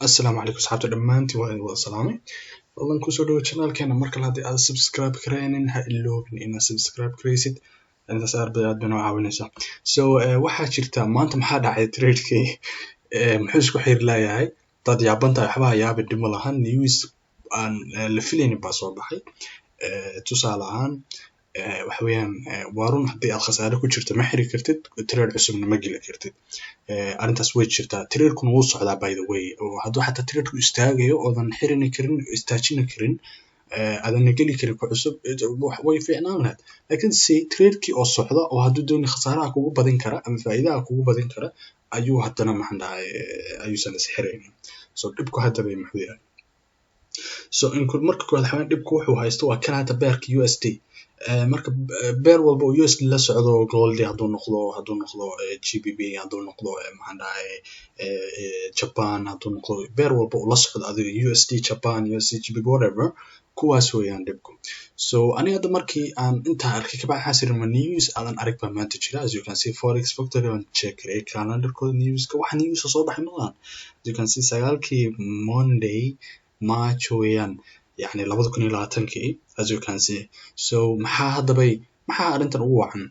Assalaamu calaykum asxaabta dhammaantiin waa idin wada salaamay fadlan kusoo dhawo channelkeena mar kale haddii aad subscribe karaynin ha iloobin inaad subscribe karaysid intaas aad bay noo caawinaysaa waxaa jirta maanta maxaa dhacay tradekii muxuu isku xiri layahay dad yaabantahay waxba yaaba dhib ma lahan news aan la filaynin baa soo baxay tusaale ahaan waxa weeyaan waa run haddii aad khasaare ku jirto ma xiri kartid trade cusubna ma geli kartid arrintaas way jirtaa tradekuna wuu socdaa by the way oo hadduu xataa tradeku istaagayo oodan xirini karin istaajini karin aadan geli karin ku cusub way fiicnaan lahayd laakiin si tradekii oo socda oo hadduu dooni khasaaraha kugu badin kara ama faa'iidaha kugu badin kara ayuu haddana maxaan dhahay ayuusan is xiraynin dhibku hadda bay muxuu yahay marka koowaad xawaan dhibku wuxuu haysto waa kan hadda beerka USD marka beer walba oo USD la socdo gold hadduu noqdo GBP hadduu noqdo maxaan dhahay Japan hadduu noqdo beer walba oo la socdo adiga USD Japan USD GBP whatever kuwaas weeyaan dhibku aniga hadda markii aan intaa arkay kabacdi xasir ma news aadan arag baa maanta jira as you can see forex factory on check calendarkooda newska waxa news soo baxay malahan as you can see sagaalkii Monday March weeyaan يعني 2020 as you can see maxaa arrintan ugu wacan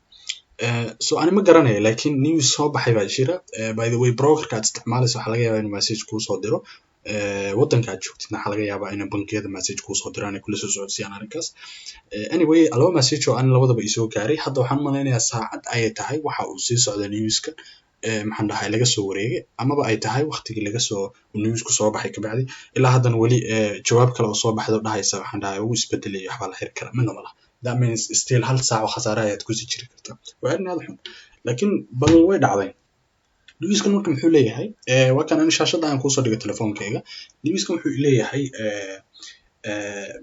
ani ma garanayo laakiin news soo baxay baa jira by the way brokerka aad isticmaalayso waxa laga yaabaa inuu message kuu soo diro waddanka aad joogtidna waxa laga yaabaa inay bankiyada message kuu soo diraan ay kula soo socodsiiyaan arrinkaas anyway laba message oo aan labadaba isoo gaaray hadda waxaan malaynayaa saacad ayay tahay waxa uu sii socda newska maxaan dhahay laga soo wareegay amaba ay tahay waqtigii laga soo newsku soo baxay kabacdi ilaa haddana weli jawaab kale oo soo baxdo dhahaysa waxaan dhahay uu isbedelay waxba la xiri kara midna malaha that means still hal saac oo khasaare ayaad ku sii jiri kartaa waa arrin aad xun laakiin badan way dhacday newskan marka muxuu leeyahay waa kan aan shaashada aan kusoo dhigay telefoonkayga newskan wuxuu leeyahay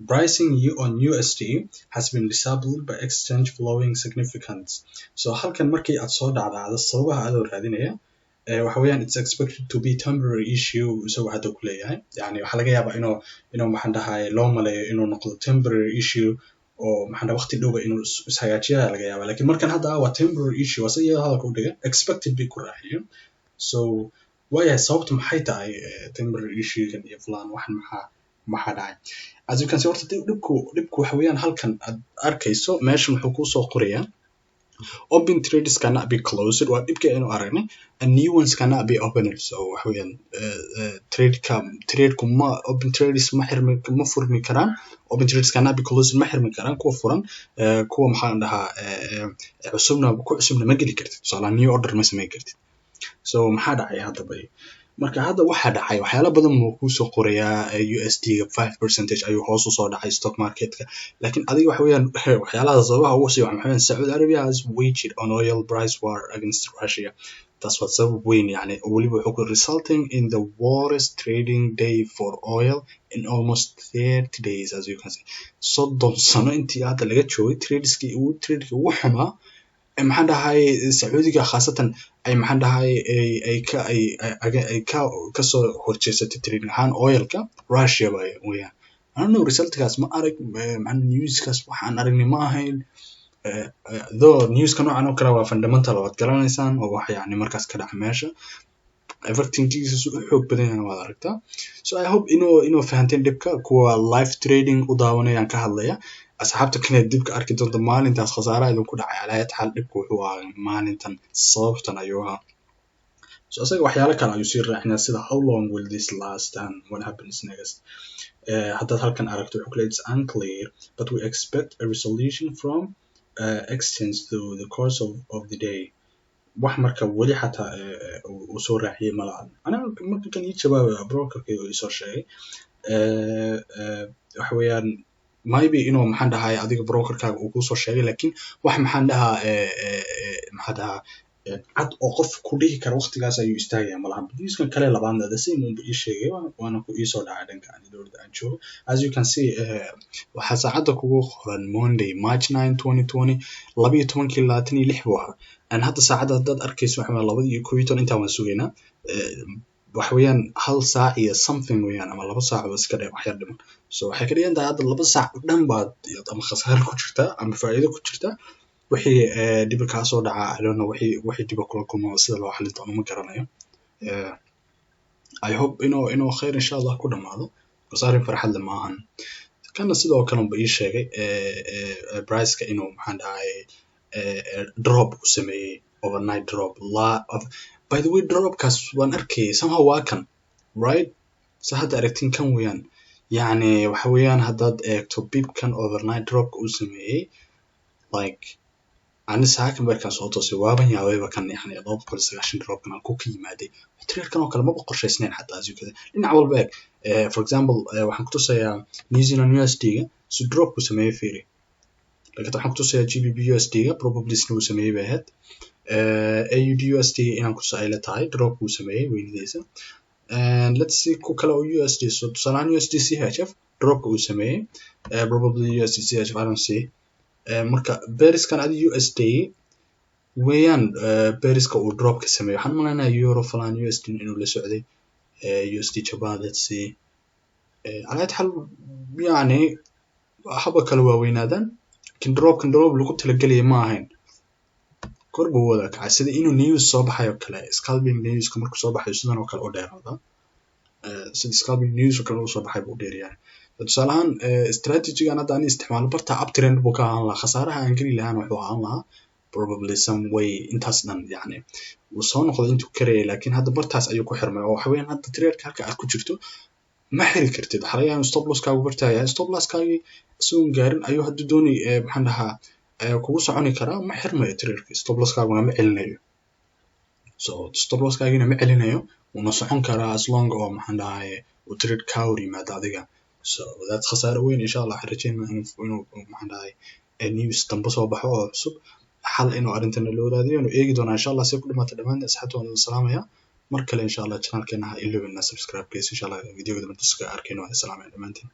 pricing on USD has been disabled by exchange flowing significance halkan markii aad soo dhacdaada sababaha aad raadinaya waxa weeyaan it's expected to be temporary issue isagoo hadda ku leeyahay yani waxa laga yaabaa inuu maxaan dhahay loo maleeyo inuu noqdo temporary issue oo maxaan dhahay waqti dhowba inuu ishagaajiyaa laga yaabaa laakiin markan hadda waa temporary issue asaga hadalka u dhigan expected bay ku raaciyeen waayahay sababtu maxay tahay temporary issue-gan iyo fulaan waxan maxaa dhacay as you can see horta dhibku waxa weeyaan halkan aad arkayso meeshan wuxuu kuu soo qorayaa open trades cannot be closed waa dhibka inuu aragnay and new ones cannot be opened waxa weeyaan tradeku ma open trades ma furmi karaan open trades cannot be closed ma xirmi karaan kuwa furan kuwa maxaan dhahaa cusubna ma geli kartid new order ma samayn kartid maxaa dhacay hadda bay marka hadda waxa dhacay waxyaalo badan uu ku soo qorayaa USD 5% ayuu hoos u soo dhacay stock marketka laakiin adiga waxa weeyaan waxyaalaha sababaha ugu sii waxaan Saudi Arabia has waged on oil price war against Russia that's what sabab weyn yani waliba wuxuu resulting in the worst trading day for oil in almost 30 days as you can see sano intii hadda laga joogay tradeskii ugu xumaa maxaan dhahay Saudiga khaasatan ay maxaan dhahay ay ka soo horjeesatay trading ahaan oilka Russia weeyaan ano resultkaas ma arag man newskaas waxaan aragnay ma ahayn though newska noocan oo kale waa fundamental waad garanaysaan oo wax yani markaas ka dhaca meesha everything is xoog badan yahay waad aragtaa I hope inuu fahanteen dhibka kuwa live trading u daawanayaan ka hadlaya asxaabta kale dibka arki doonta maalintaas khasaaraha idin ku dhacay alaayad xal dhibku wuxuu ahaa maalintan sababtan ayuu ahaa asaga waxyaalo kale ayuu sii raacinaa sida how long will this last and what happens next haddaad halkan aragto wuxuu kale it's unclear but we expect a resolution from exchange through the course of the day wax marka weli xataa uu soo raaciyay malahan aniga marka kan ii jawaabay brokerkii uu soo sheegay waxa weeyaan maybe inuu maxaan dhahay adiga brokerkaaga uu ku soo sheegay laakiin wax maxaan dhahaa cad oo qof ku dhihi kara waqtigaas ayuu istaagaya malahan newskan kale labaadna the same uu ii sheegay waana ku ii soo dhacay dhanka dowladda aan joogo as you can see waxa saacada kugu qoran Monday March 9 2020 12:26 buu ahaa aan hadda saacada haddaad arkayso waxa 2:11 intaan waan sugaynaa waxa weeyaan hal saac iyo something weeyaan ama 2 saac oo iska dheer wax yar dhiman waxay ka dhigan tahay hadda 2 saac dhan baad ama khasaar ku jirtaa ama faa'iido ku jirtaa wixii dib ka soo dhaca I don't know wixii dib kula kulmo sida loo xalin doono ma garanayo I hope inuu khayr insha Allah ku dhamaado qasaarin farxad leh maahan kana sidoo kale uu ii sheegay price-ka inuu maxaan dhahay drop ku sameeyay overnight drop by the way dropkaas waan arkay somehow waa kan right hadda aragtin kan weeyaan yani waxa weeyaan haddaad eegto bibkan overnight dropka uu sameeyay like ani saaka markaan soo toosay waaban yaabay kan yani 290 dropkan ku ka yimaaday tradekan oo kale ma qorshaysnayn xataa azuukada dhinac walba eeg for example waxaan ku tusayaa New Zealand USD-ga si drop ku sameeyay fiiri laakiin waxaan ku tusayaa GBP USD-ga probably snow sameeyay bay ahayd AUD USD inaan ku soo ayla tahay drop ku sameeyay weynidaysa and let's see ku kale oo USD so tusalaan USD CHF drop ku sameeyay probably USD CHF I don't see marka beariskan adi USD weeyaan beariska uu drop ka sameeyo waxaan maleynayaa euro falan USD inuu la socday USD Japan let's see على حال يعني haba kala waaweynaadaan kin drop lagu talagalay ma ahayn korba wada kacay sida inuu news soo baxayo kale scalping news ka markuu soo baxayo sidan oo kale oo dheeraada sida scalping news ka uu soo baxay buu dheeriyay tusaalahan strategy-gan hadda aan isticmaalo barta uptrend buu ka ahaan lahaa khasaaraha aan geli lahaan wuxuu ahaan lahaa probably some way intaas dhan yani uu soo noqday intuu karayay laakiin hadda bartaas ayuu ku xirmay oo waxa weeyaan hadda trade halka aad ku jirto ma xiri kartid waxa laga yaabaa stop loss kaagu bartaya stop loss kaagi soo gaarin ayuu hadda doonay maxaan dhahaa kugu soconi karaa ma xirmayo trade stop loss kaaguna ma celinayo so stop loss kaagina ma celinayo una socon karaa as long oo maxaan dhahay uu trade ka hor yimaado adiga so that's khasaaro weyn insha Allah rajaynaa inuu maxaan dhahay news dambe soo baxo oo cusub xal inuu arrintan loo raadiyo inuu eegi doono insha Allah si ku dhamaata dhamaan asxaabta waan salaamaya mar kale insha Allah channelkeena ha iloobina subscribe please insha Allah videoga dambe tuska arkayno salaam dhamaantiin